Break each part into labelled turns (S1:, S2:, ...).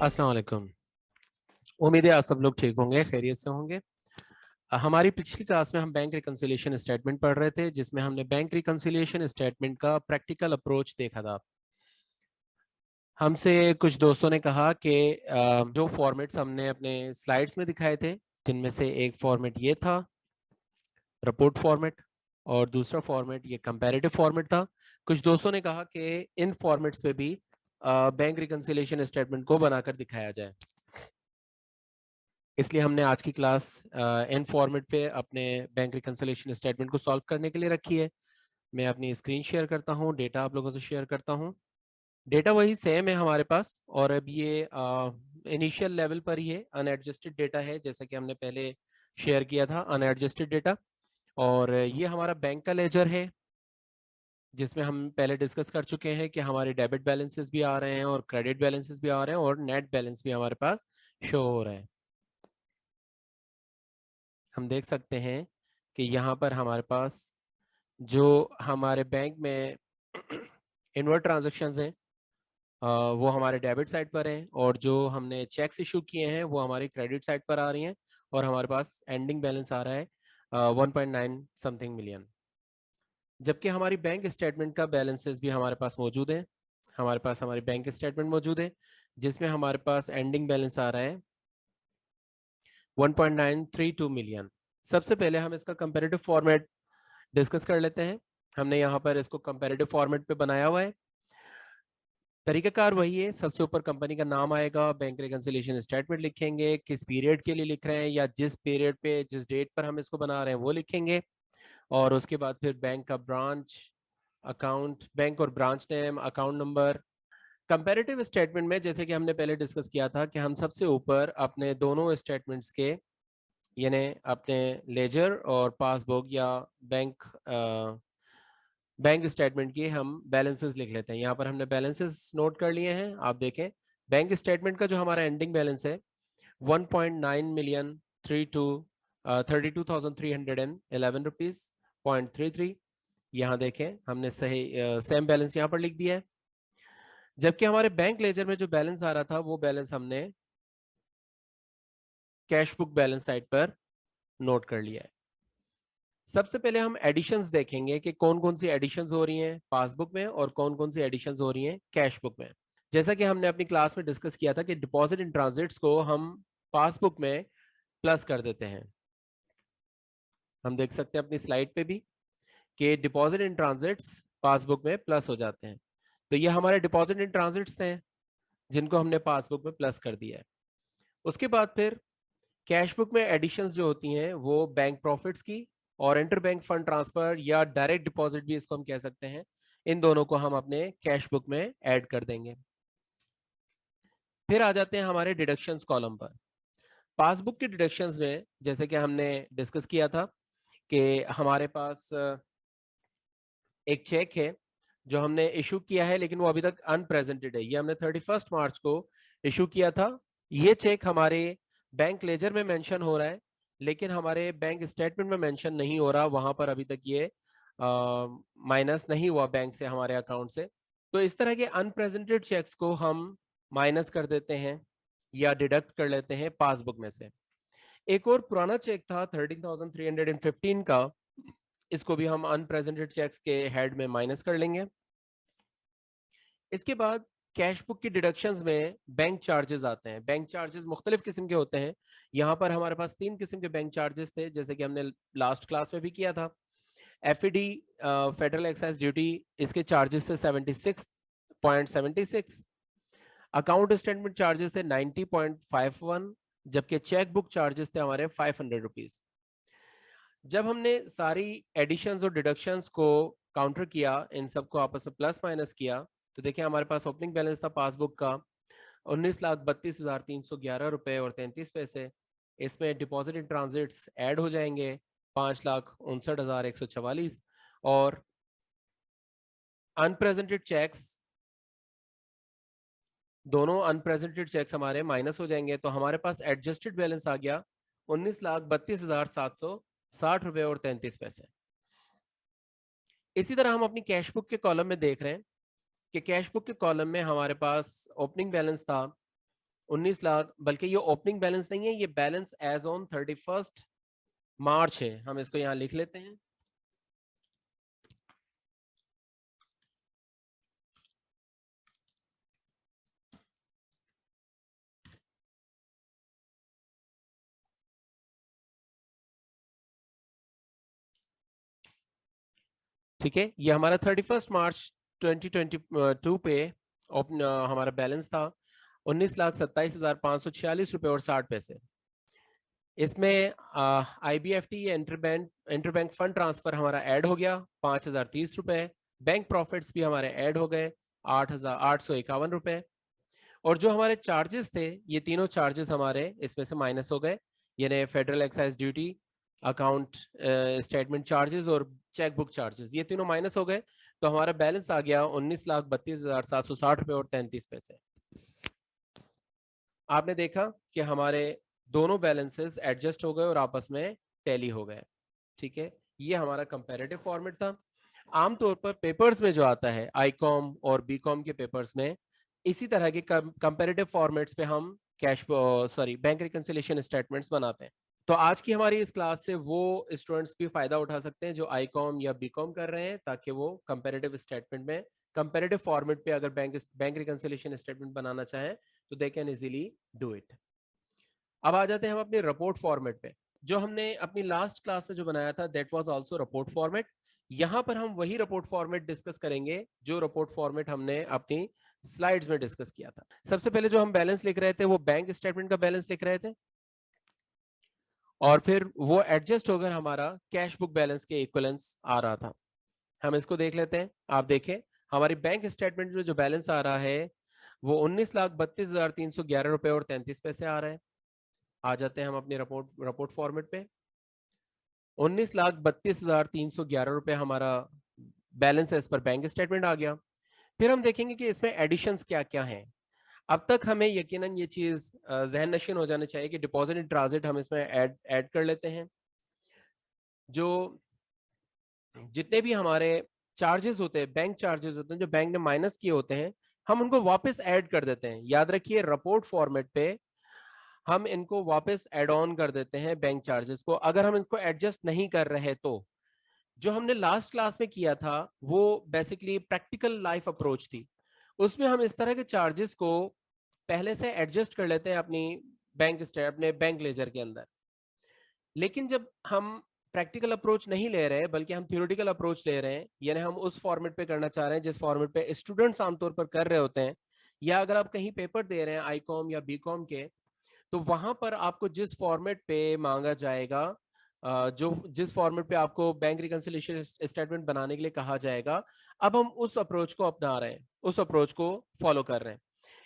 S1: अस्सलाम वालेकुम। उम्मीद है आप सब लोग ठीक होंगे, खैरियत से होंगे। हमारी पिछली क्लास में हम बैंक रिकंसिलिएशन स्टेटमेंट पढ़ रहे थे, जिसमें हमने बैंक रिकंसिलिएशन स्टेटमेंट का प्रैक्टिकल अप्रोच देखा था। हमसे कुछ दोस्तों ने कहा कि जो फॉर्मेट्स हमने अपने स्लाइड्स में दिखाए थे, जिनमें से एक फॉर्मेट ये था रिपोर्ट फॉर्मेट और दूसरा फॉर्मेट ये कंपैरेटिव फॉर्मेट था। कुछ दोस्तों ने कहा कि इन फॉर्मेट्स पे भी बैंक रिकंसिलिएशन स्टेटमेंट को बनाकर दिखाया जाए, इसलिए हमने आज की क्लास इन फॉर्मेट पे अपने बैंक रिकंसिलिएशन स्टेटमेंट को सॉल्व करने के लिए रखी है। मैं अपनी स्क्रीन शेयर करता हूँ, डेटा आप लोगों से शेयर करता हूँ। डेटा वही सेम है हमारे पास, और अब ये इनिशियल लेवल पर ही है, अनएडजस्टेड डेटा है, जैसा कि हमने पहले शेयर किया था अनएडजस्टेड डेटा। और ये हमारा बैंक का लेजर है, जिसमें हम पहले डिस्कस कर चुके हैं कि हमारे डेबिट बैलेंसेस भी आ रहे हैं और क्रेडिट बैलेंसेस भी आ रहे हैं और नेट बैलेंस भी हमारे पास शो हो रहा है। हम देख सकते हैं कि यहाँ पर हमारे पास जो हमारे बैंक में इनवर्ट ट्रांजैक्शंस हैं वो हमारे डेबिट साइड पर हैं, और जो हमने चेक्स इशू किए हैं वो हमारी क्रेडिट साइड पर आ रही हैं, और हमारे पास एंडिंग बैलेंस आ रहा है 1.9 समथिंग मिलियन। जबकि हमारी बैंक स्टेटमेंट का बैलेंसेस भी हमारे पास मौजूद है। हमारे पास हमारी बैंक स्टेटमेंट मौजूद है, जिसमें हमारे पास एंडिंग बैलेंस आ रहा है 1.932 मिलियन। सबसे पहले हम इसका कंपैरेटिव फॉर्मेट डिस्कस कर लेते हैं। हमने यहाँ पर इसको कंपैरेटिव फॉर्मेट पे बनाया हुआ है। तरीकाकार वही है, सबसे ऊपर कंपनी का नाम आएगा, बैंक रिकंसिलिएशन स्टेटमेंट लिखेंगे, किस पीरियड के लिए लिख रहे हैं या जिस पीरियड पे जिस डेट पर हम इसको बना रहे हैं वो लिखेंगे, और उसके बाद फिर बैंक का ब्रांच अकाउंट, बैंक और branch name, account number. Comparative statement में जैसे कि हमने पहले डिस्कस किया था कि हम सबसे ऊपर अपने दोनों स्टेटमेंट्स के, यानी अपने लेजर और पासबुक या बैंक बैंक स्टेटमेंट की हम बैलेंसेस लिख लेते हैं। यहाँ पर हमने बैलेंसेस नोट कर लिए हैं, आप देखें। बैंक स्टेटमेंट का जो हमारा एंडिंग बैलेंस है 1.9 मिलियन 32,311 रुपीज यहाँ देखें, हमने सही सेम बैलेंस यहाँ पर लिख दिया है। जबकि हमारे बैंक लेजर में जो बैलेंस आ रहा था वो बैलेंस हमने कैश बुक बैलेंस साइड पर नोट कर लिया है। सबसे पहले हम एडिशंस देखेंगे कि कौन कौन सी एडिशंस हो रही हैं पासबुक में और कौन कौन सी एडिशंस हो रही हैं कैश बुक में। जैसा कि हमने अपनी क्लास में डिस्कस किया था कि डिपॉजिट इन ट्रांजिट्स को हम पासबुक में प्लस कर देते हैं। हम देख सकते हैं अपनी स्लाइड पे भी कि डिपॉजिट इन ट्रांजिट्स पासबुक में प्लस हो जाते हैं। तो ये हमारे डिपॉजिट इन ट्रांजिट्स हैं जिनको हमने पासबुक में प्लस कर दिया है। उसके बाद फिर कैश बुक में एडिशंस जो होती हैं वो बैंक प्रॉफिट्स की और इंटर बैंक फंड ट्रांसफर या डायरेक्ट डिपॉजिट भी इसको हम कह सकते हैं, इन दोनों को हम अपने कैश बुक में ऐड कर देंगे। फिर आ जाते हैं हमारे डिडक्शंस कॉलम पर। पासबुक के डिडक्शंस में जैसे कि हमने डिस्कस किया था कि हमारे पास एक चेक है जो हमने इशू किया है, लेकिन वो अभी तक अनप्रेजेंटेड है। ये हमने 31 मार्च को इशू किया था। ये चेक हमारे बैंक लेजर में मेंशन हो रहा है, लेकिन हमारे बैंक स्टेटमेंट में मेंशन नहीं हो रहा, वहां पर अभी तक ये माइनस नहीं हुआ बैंक से, हमारे अकाउंट से। तो इस तरह के अनप्रेजेंटेड चेक्स को हम माइनस कर देते हैं या डिडक्ट कर लेते हैं पासबुक में से। एक और पुराना चेक था 13,315 का, इसको भी हम अनप्रेजेंटेड चेक्स के हेड में माइनस कर लेंगे। इसके बाद कैश बुक की डिडक्शंस में बैंक चार्जेस आते हैं। बैंक चार्जेस मुख्तलिफ किस्म के होते हैं। यहाँ पर हमारे पास 3 किस्म के बैंक चार्जेस थे, जैसे कि हमने लास्ट क्लास में भी किया था। एफईडी फेडरल एक्साइज ड्यूटी, इसके चार्जेस थे 76.76। अकाउंट स्टेटमेंट चार्जेस थे 90.51, जबकि चेक बुक चार्जेस थे हमारे 500 रुपीज। जब हमने सारी एडिशंस और डिडक्शंस को काउंटर किया, इन सबको आपस में प्लस माइनस किया, तो देखिए हमारे पास ओपनिंग बैलेंस था पासबुक का 19,32,311 रुपए और 33 पैसे। इसमें डिपॉजिट इन ट्रांजिट्स ऐड हो जाएंगे 5,59,144, और अनप्रेजेंटेड चेक्स, दोनों अनप्रेजेंटेड चेक्स हमारे माइनस हो जाएंगे। तो हमारे पास एडजस्टेड बैलेंस आ गया 19,32,760 रुपए और 33 पैसे। इसी तरह हम अपनी कैश बुक के कॉलम में देख रहे हैं कि कैश बुक के कॉलम में हमारे पास ओपनिंग बैलेंस था 19 लाख, बल्कि ये ओपनिंग बैलेंस नहीं है, ये बैलेंस एज ऑन 31 मार्च है। हम इसको यहाँ लिख लेते हैं। ठीक है, ये हमारा 31 मार्च 2022 पे हमारा बैलेंस था 19,27,546 रुपए और 60 पैसे। इसमें IBFT या इंटरबैंक फंड ट्रांसफर हमारा ऐड हो गया 5,030 रुपए। बैंक प्रॉफिट्स भी हमारे ऐड हो गए 8,851 रुपए। और जो हमारे चार्जेस थे, ये तीनों चार्जेस हमारे इसमें से माइनस हो गए, यानी federal excise duty, account statement charges और चेक बुक चार्जेस, ये तीनों माइनस हो गए। तो हमारा बैलेंस आ गया 19,32,760 रुपए और 33 पैसे। आपने देखा कि हमारे दोनों बैलेंसेस एडजस्ट हो गए और आपस में टैली हो गए। ठीक है, ये हमारा कंपैरेटिव फॉर्मेट था। आमतौर पर पेपर्स में जो आता है, आईकॉम और बीकॉम के पेपर्स में इसी तरह के कंपैरेटिव फॉर्मेट्स पे हम बैंक रिकंसिलिएशन स्टेटमेंट्स बनाते हैं। तो आज की हमारी इस क्लास से वो स्टूडेंट्स भी फायदा उठा सकते हैं जो आईकॉम या बीकॉम कर रहे हैं, ताकि वो कंपैरेटिव स्टेटमेंट में कंपैरेटिव फॉर्मेट पे अगर बैंक रिकंसिलिएशन स्टेटमेंट बनाना चाहें तो they can easily do it. अब आ जाते हैं हम अपने रिपोर्ट फॉर्मेट पे। जो हमने अपनी लास्ट क्लास में जो बनाया था that was also report format. यहां पर हम वही रिपोर्ट फॉर्मेट डिस्कस करेंगे जो रिपोर्ट फॉर्मेट हमने अपनी स्लाइड्स में डिस्कस किया था। सबसे पहले जो हम बैलेंस लिख रहे थे वो बैंक स्टेटमेंट का बैलेंस लिख रहे थे, और फिर वो एडजस्ट होकर हमारा कैश बुक बैलेंस के इक्विवेलेंस आ रहा था। हम इसको देख लेते हैं। आप देखें, हमारी बैंक स्टेटमेंट में जो बैलेंस आ रहा है वो 19,32,311 रुपए और 33 पैसे आ रहा है। आ जाते हैं हम अपनी रिपोर्ट फॉर्मेट पे। 19,32,311 रुपए हमारा बैलेंस है, इस पर बैंक स्टेटमेंट आ गया। फिर हम देखेंगे कि इसमें एडिशंस क्या क्या हैं। अब तक हमें यकीनन ये चीज जहन नशीन हो जाना चाहिए कि डिपॉजिट इन ट्रांजिट हम इसमें ऐड कर लेते हैं। जो जितने भी हमारे चार्जेस होते हैं, बैंक चार्जेस होते हैं जो बैंक ने माइनस किए होते हैं, हम उनको वापस ऐड कर देते हैं। याद रखिए, रिपोर्ट फॉर्मेट पे हम इनको वापस ऐड ऑन कर देते हैं बैंक चार्जेस को, अगर हम इसको एडजस्ट नहीं कर रहे तो। जो हमने लास्ट क्लास में किया था वो बेसिकली प्रैक्टिकल लाइफ अप्रोच थी। उसमें हम इस तरह के चार्जेस को पहले से एडजस्ट कर लेते हैं अपने बैंक लेजर के अंदर। लेकिन जब हम प्रैक्टिकल अप्रोच नहीं ले रहे बल्कि हम थ्योरेटिकल अप्रोच ले रहे हैं, यानी हम उस फॉर्मेट पे करना चाह रहे हैं जिस फॉर्मेट पे स्टूडेंट्स आमतौर पर कर रहे होते हैं, या अगर आप कहीं पेपर दे रहे हैं आईकॉम या बीकॉम के, तो वहां पर आपको जिस फॉर्मेट पे मांगा जाएगा, जो जिस फॉर्मेट पे आपको बैंक रिकंसिलिएशन स्टेटमेंट बनाने के लिए कहा जाएगा, अब हम उस अप्रोच को अपना रहे हैं, उस अप्रोच को फॉलो कर रहे हैं।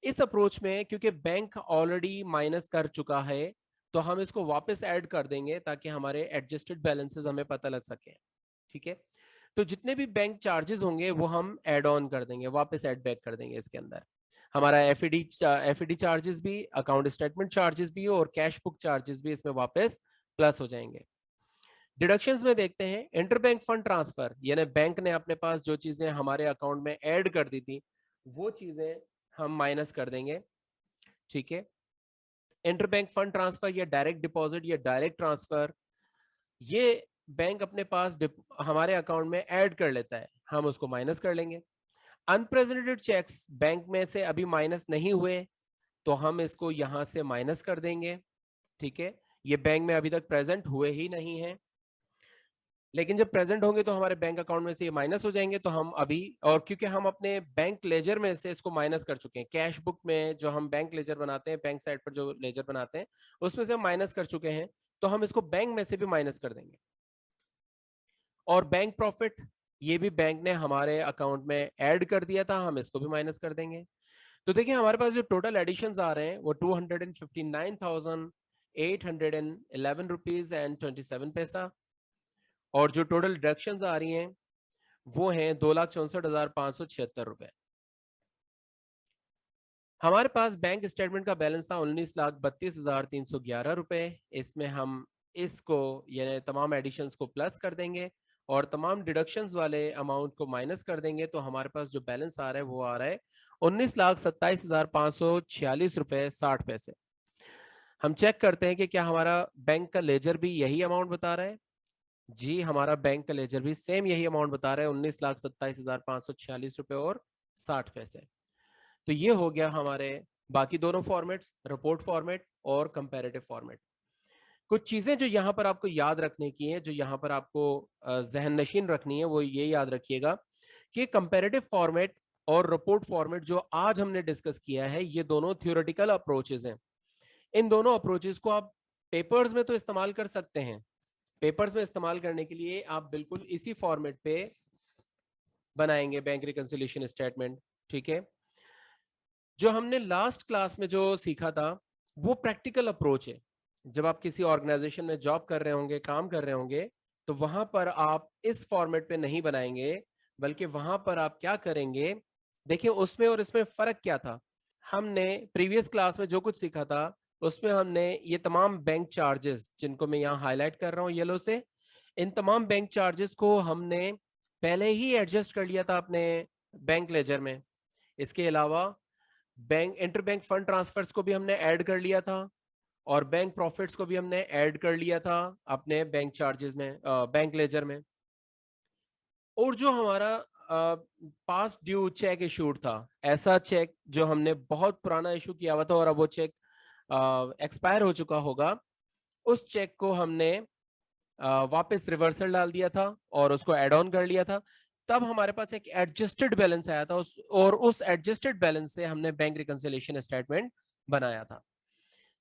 S1: इस अप्रोच में क्योंकि बैंक ऑलरेडी माइनस कर चुका है, तो हम इसको वापस ऐड कर देंगे ताकि हमारे एडजस्टेड बैलेंसेस हमें पता लग सके। ठीक है, तो जितने भी बैंक चार्जेस होंगे वो हम ऐड ऑन कर देंगे, वापस ऐड बैक कर देंगे इसके अंदर। हमारा एफईडी चार्जेस भी, अकाउंट स्टेटमेंट चार्जेस भी और कैश बुक चार्जेस भी इसमें वापस प्लस हो जाएंगे। डिडक्शंस में देखते हैं, इंटरबैंक फंड ट्रांसफर, यानी बैंक ने अपने पास जो चीजें हमारे अकाउंट में ऐड कर दी थी वो चीजें हम माइनस कर देंगे। ठीक है, इंटरबैंक फंड ट्रांसफर या डायरेक्ट डिपॉजिट या डायरेक्ट ट्रांसफर, ये बैंक अपने पास हमारे अकाउंट में ऐड कर लेता है, हम उसको माइनस कर लेंगे। अनप्रेजेंटेड चेक्स बैंक में से अभी माइनस नहीं हुए तो हम इसको यहां से माइनस कर देंगे। ठीक है, ये बैंक में अभी तक प्रेजेंट हुए ही नहीं है, लेकिन जब प्रेजेंट होंगे तो हमारे बैंक अकाउंट में से ये माइनस हो जाएंगे। तो हम अभी, और क्योंकि हम अपने बैंक लेजर में से इसको माइनस कर चुके हैं, कैश बुक में जो हम बैंक लेजर बनाते हैं, बैंक साइड पर जो लेजर बनाते हैं उसमें से हम माइनस कर चुके हैं, तो हम इसको बैंक में से भी माइनस कर देंगे। और बैंक प्रॉफिट, ये भी बैंक ने हमारे अकाउंट में ऐड कर दिया था, हम इसको भी माइनस कर देंगे। तो देखिए हमारे पास जो टोटल एडिशंस आ रहे हैं वो 259,811 रुपीज एंड 27 पैसा, और जो टोटल डिडक्शंस आ रही हैं वो हैं 2,64,576 रुपए। हमारे पास बैंक स्टेटमेंट का बैलेंस था 19,32,311 रुपए। इसमें हम इसको यानी तमाम एडिशंस को प्लस कर देंगे और तमाम डिडक्शंस वाले अमाउंट को माइनस कर देंगे, तो हमारे पास जो बैलेंस आ रहा है वो आ रहा है 19,27,546 रुपए 60 पैसे। हम चेक करते हैं कि क्या हमारा बैंक का लेजर भी यही अमाउंट बता रहा है। जी, हमारा बैंक का लेजर भी सेम यही अमाउंट बता रहा है, 19,27,546 रुपए और 60 पैसे। तो ये हो गया हमारे बाकी दोनों फॉर्मेट्स, रिपोर्ट फॉर्मेट और कंपैरेटिव फॉर्मेट। कुछ चीजें जो यहाँ पर आपको याद रखने की है, जो यहाँ पर आपको जहन नशीन रखनी है, वो ये याद रखिएगा कि कंपैरेटिव फॉर्मेट और रिपोर्ट फॉर्मेट जो आज हमने डिस्कस किया है, ये दोनों थ्योरेटिकल अप्रोचेस हैं। इन दोनों अप्रोचेस को आप पेपर्स में तो इस्तेमाल कर सकते हैं। पेपर्स में इस्तेमाल करने के लिए आप बिल्कुल इसी फॉर्मेट पे बनाएंगे बैंक रिकंसिलिएशन स्टेटमेंट। ठीक है, जो हमने लास्ट क्लास में जो सीखा था वो प्रैक्टिकल अप्रोच है। जब आप किसी ऑर्गेनाइजेशन में जॉब कर रहे होंगे, काम कर रहे होंगे, तो वहां पर आप इस फॉर्मेट पे नहीं बनाएंगे, बल्कि वहां पर आप क्या करेंगे, देखिए उसमें और इसमें फर्क क्या था। हमने प्रीवियस क्लास में जो कुछ सीखा था उसमें हमने ये तमाम बैंक चार्जेस, जिनको मैं यहाँ हाईलाइट कर रहा हूँ येलो से, इन तमाम बैंक चार्जेस को हमने पहले ही एडजस्ट कर लिया था अपने बैंक लेजर में। इसके अलावा बैंक इंटरबैंक फंड ट्रांसफर्स को भी हमने ऐड कर लिया था और बैंक प्रॉफिट्स को भी हमने ऐड कर लिया था अपने बैंक चार्जेस में, बैंक लेजर में। और जो हमारा पास ड्यू चेक इशूड था, ऐसा चेक जो हमने बहुत पुराना इशू किया हुआ था और अब वो चेक एक्सपायर हो चुका होगा, उस चेक को हमने वापस रिवर्सल डाल दिया था और उसको एड ऑन कर लिया था। तब हमारे पास एक एडजस्टेड बैलेंस आया था और उस एडजस्टेड बैलेंस से हमने बैंक रिकंसिलिएशन स्टेटमेंट बनाया था।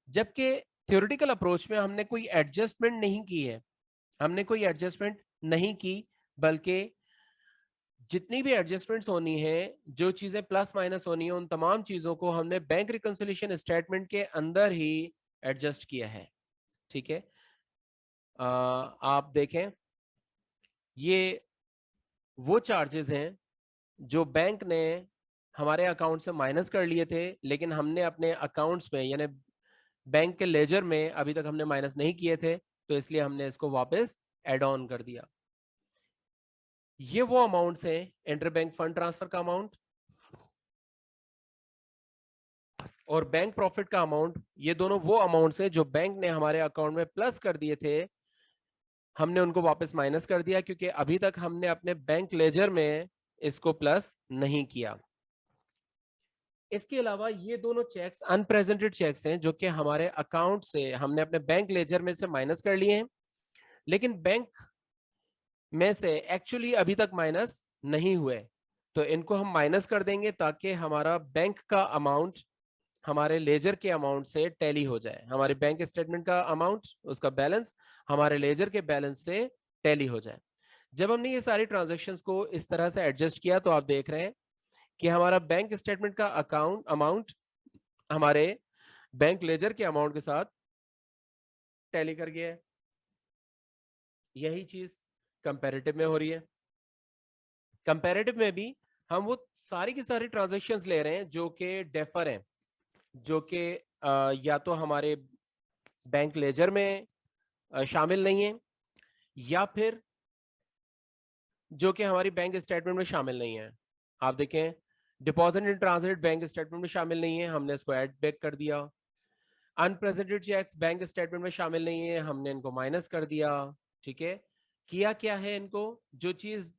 S1: जबकि थ्योरेटिकल अप्रोच में हमने कोई एडजस्टमेंट नहीं की है, हमने कोई एडजस्टमेंट नहीं की, बल्कि जितनी भी एडजस्टमेंट्स होनी है, जो चीजें प्लस माइनस होनी है, उन तमाम चीजों को हमने बैंक रिकंसिलिएशन स्टेटमेंट के अंदर ही एडजस्ट किया है। ठीक है, आप देखें, ये वो चार्जेस हैं जो बैंक ने हमारे अकाउंट से माइनस कर लिए थे, लेकिन हमने अपने अकाउंट्स में यानी बैंक के लेजर में अभी तक हमने माइनस नहीं किए थे, तो इसलिए हमने इसको वापस एड ऑन कर दिया। ये वो अमाउंट्स हैं, इंटरबैंक फंड ट्रांसफर का अमाउंट और बैंक प्रॉफिट का अमाउंट, ये दोनों वो अमाउंट्स हैं जो बैंक ने हमारे अकाउंट में प्लस कर दिए थे, हमने उनको वापस माइनस कर दिया क्योंकि अभी तक हमने अपने बैंक लेजर में इसको प्लस नहीं किया। इसके अलावा ये दोनों चेक्स अनप्रेजेंटेड चेक्स हैं जो कि हमारे अकाउंट से हमने अपने बैंक लेजर में से माइनस कर लिए हैं, लेकिन बैंक में से एक्चुअली अभी तक माइनस नहीं हुए। तो इनको हम माइनस कर देंगे ताकि हमारा बैंक का अमाउंट हमारे लेजर के अमाउंट से टैली हो जाए, हमारे बैंक स्टेटमेंट का अमाउंट, उसका बैलेंस हमारे लेजर के बैलेंस से टैली हो जाए। जब हमने ये सारी ट्रांजैक्शंस को इस तरह से एडजस्ट किया, तो आप देख रहे हैं कि हमारा बैंक स्टेटमेंट का अकाउंट अमाउंट हमारे बैंक लेजर के अमाउंट के साथ टैली कर गया है। यही चीज कंपैरेटिव में हो रही है। कंपैरेटिव में भी हम वो सारी की सारी ट्रांजैक्शंस ले रहे हैं जो कि डेफर हैं, जो कि या तो हमारे बैंक लेजर में शामिल नहीं है, या फिर जो कि हमारी बैंक स्टेटमेंट में शामिल नहीं है। आप देखें, deposit in transit bank statement में शामिल नहीं है, हमने इसको ऐड बैक कर दिया। अनप्रेजेंटेड चेक्स बैंक स्टेटमेंट में शामिल नहीं है, हमने इनको माइनस कर दिया। ठीक है, किया क्या है इनको, जो चीज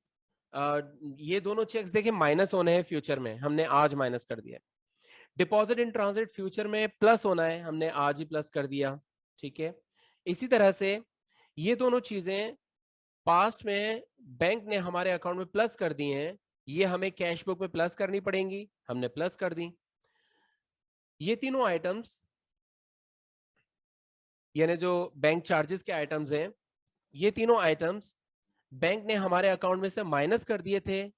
S1: ये दोनों चेक्स देखें माइनस होने हैं फ्यूचर में, हमने आज माइनस कर दिया। डिपॉजिट इन ट्रांजिट फ्यूचर में प्लस होना है, हमने आज ही प्लस कर दिया। ठीक है, इसी तरह से ये दोनों चीजें पास्ट में बैंक ने हमारे अकाउंट में प्लस कर दी हैं, ये हमें कैश बुक में प्लस करनी पड़ेंगी, हमने प्लस कर दी। ये तीनों आइटम्स यानी जो बैंक चार्जेस के आइटम्स हैं, ये तीनों आइटम्स बैंक ने हमारे अकाउंट में से माइनस कर दिए थे,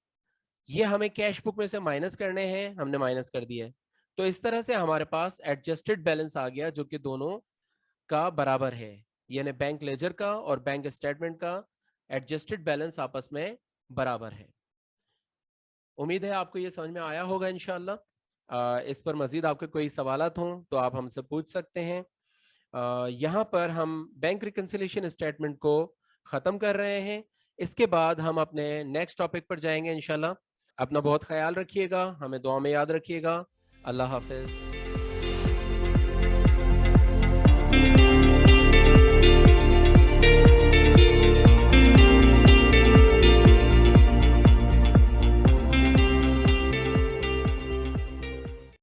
S1: ये हमें कैश बुक में से माइनस करने हैं, हमने माइनस कर दिए। तो इस तरह से हमारे पास एडजस्टेड बैलेंस आ गया जो कि दोनों का बराबर है, यानी बैंक लेजर का और बैंक स्टेटमेंट का एडजस्टेड बैलेंस आपस में बराबर है। उम्मीद है आपको ये समझ में आया होगा इंशाल्लाह। इस पर मजीद आपके कोई सवालात हों तो आप हमसे पूछ सकते हैं। यहाँ पर हम बैंक रिकंसिलिएशन स्टेटमेंट को ख़त्म कर रहे हैं। इसके बाद हम अपने नेक्स्ट टॉपिक पर जाएंगे इंशाल्लाह। अपना बहुत ख्याल रखिएगा, हमें दुआ में याद रखिएगा। अल्लाह हाफिज।